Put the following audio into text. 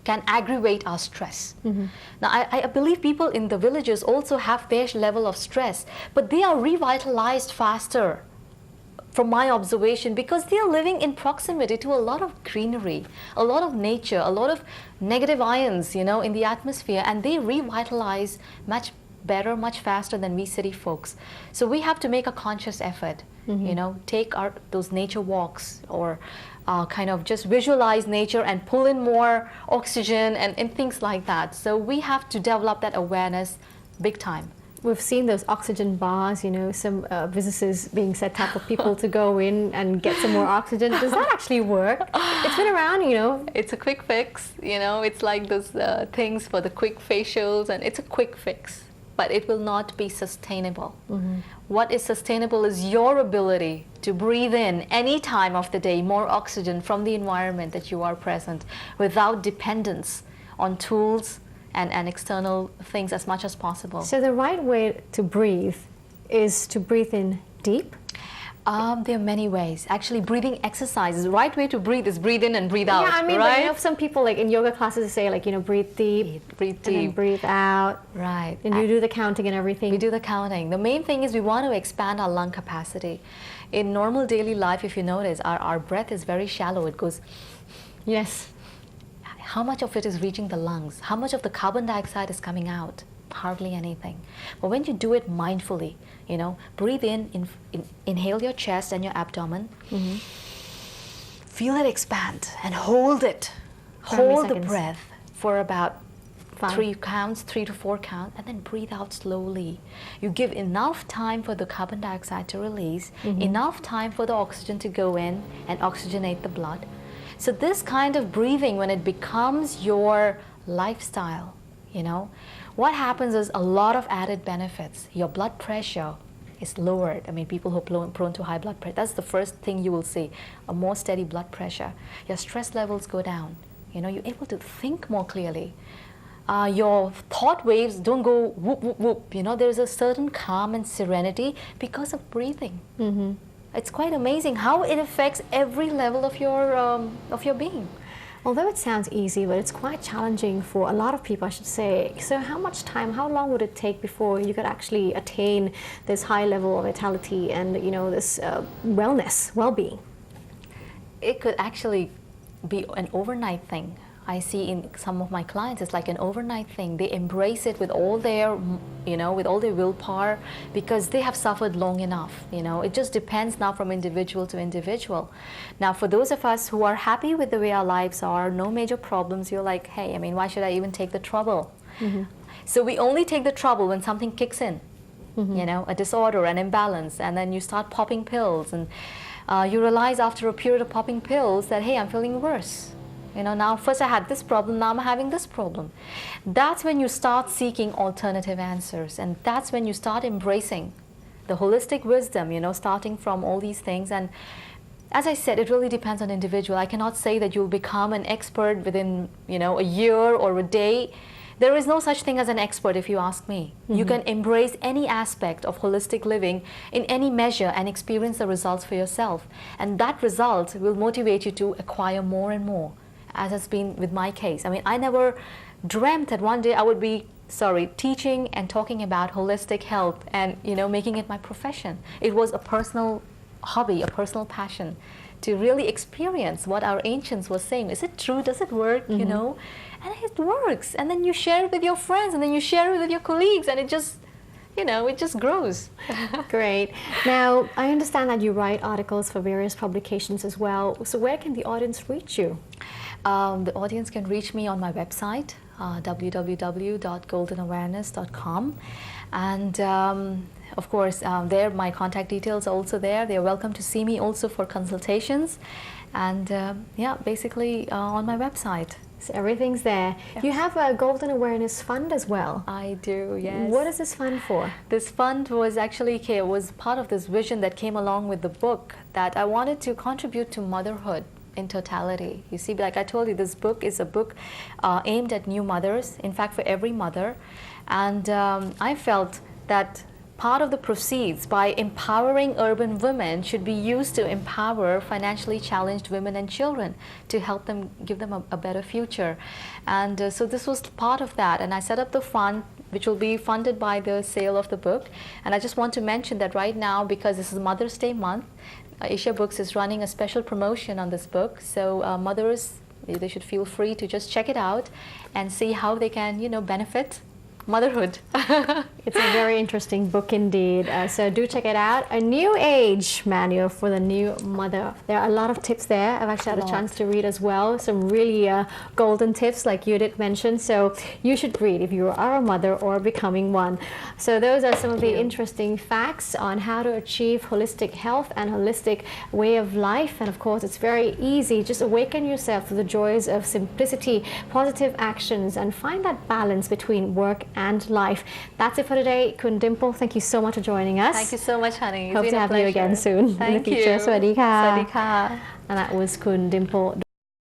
can aggravate our stress. Now, I believe people in the villages also have their level of stress, but they are revitalized faster, from my observation, because they are living in proximity to a lot of greenery, a lot of nature, a lot of negative ions, you know, in the atmosphere, and they revitalize much better, much faster than we city folks. So we have to make a conscious effort, you know, take those nature walks, or kind of just visualize nature and pull in more oxygen and things like that. So we have to develop that awareness big time. We've seen those oxygen bars, you know, some businesses being set up for people to go in and get some more oxygen. Does that actually work? It's been around, you know. It's a quick fix, you know, it's like those things for the quick facials, and it's a quick fix, but it will not be sustainable. What is sustainable is your ability to breathe in any time of the day more oxygen from the environment that you are present, without dependence on tools and external things as much as possible. So the right way to breathe is to breathe in deep? There are many ways. Actually, breathing exercises. The right way to breathe is breathe in and breathe out. Yeah, I mean, right? but, you know, some people, like in yoga classes, say, like, you know, breathe deep, Breathe and then deep. breathe out. Right. And you do the counting and everything. We do the counting. The main thing is we want to expand our lung capacity. In normal daily life, if you notice, our breath is very shallow. It goes, Yes. how much of it is reaching the lungs? How much of the carbon dioxide is coming out? Hardly anything. But when you do it mindfully, you know, breathe inhale your chest and your abdomen, feel it expand, and hold it. How many Hold the seconds? breath for about 5. 3 counts, 3 to 4 counts, and then breathe out slowly. You give enough time for the carbon dioxide to release, enough time for the oxygen to go in and oxygenate the blood. So this kind of breathing, when it becomes your lifestyle, you know, what happens is a lot of added benefits. Your blood pressure is lowered. I mean, people who are prone to high blood pressure, that's the first thing you will see, a more steady blood pressure. Your stress levels go down. You know, you're able to think more clearly. Your thought waves don't go whoop, whoop, whoop. You know, there's a certain calm and serenity because of breathing. It's quite amazing how it affects every level of your being. Although it sounds easy, but it's quite challenging for a lot of people, I should say. So how much time, how long would it take before you could actually attain this high level of vitality and, you know, this wellness, well-being? It could actually be an overnight thing. I see in some of my clients, it's like an overnight thing. They embrace it with all their, you know, with all their willpower, because they have suffered long enough. You know, it just depends now from individual to individual. Now, for those of us who are happy with the way our lives are, no major problems, you're like, hey, I mean, why should I even take the trouble? So we only take the trouble when something kicks in, you know, a disorder, an imbalance, and then you start popping pills, and you realize after a period of popping pills that, hey, I'm feeling worse. You know, now first I had this problem, now I'm having this problem. That's when you start seeking alternative answers, and that's when you start embracing the holistic wisdom, you know, starting from all these things. And as I said, it really depends on individual. I cannot say that you'll become an expert within, you know, a year or a day. There is no such thing as an expert, if you ask me. You can embrace any aspect of holistic living in any measure and experience the results for yourself. And that result will motivate you to acquire more and more, as has been with my case. I mean, I never dreamt that one day I would be, teaching and talking about holistic health and, you know, making it my profession. It was a personal hobby, a personal passion to really experience what our ancients were saying. Is it true? Does it work? You know? And it works. And then you share it with your friends, and then you share it with your colleagues, and it just, you know, it just grows. Great. Now, I understand that you write articles for various publications as well. So where can the audience reach you? The audience can reach me on my website, www.goldanawareness.com. And of course, there my contact details are also there. They're welcome to see me also for consultations. And yeah, basically on my website. So everything's there. Yes. You have a Golden Awareness Fund as well. I do, yes. What is this fund for? This fund was actually was part of this vision that came along with the book, that I wanted to contribute to motherhood in totality. You see, like I told you, this book is a book aimed at new mothers, in fact for every mother. And I felt that part of the proceeds by empowering urban women should be used to empower financially challenged women and children to help them, give them a better future. And so this was part of that, and I set up the fund which will be funded by the sale of the book. And I just want to mention that right now, because this is Mother's Day month, Asia Books is running a special promotion on this book. So mothers, they should feel free to just check it out and see how they can, you know, benefit motherhood. It's a very interesting book indeed. So do check it out. A New Age Manual for the New Mother. There are a lot of tips there. I've actually had a chance to read as well. Some really golden tips like you did mention. So you should read if you are a mother or becoming one. So those are some of the interesting facts on how to achieve holistic health and holistic way of life. And of course, it's very easy. Just awaken yourself to the joys of simplicity, positive actions, and find that balance between work and life. That's it for today. Kun Dimple, thank you so much for joining us. Thank you so much, honey. It's Hope been to a have pleasure. you again soon Thank in the future. you. Swadee ka. Swadee ka. And that was Kun Dimple.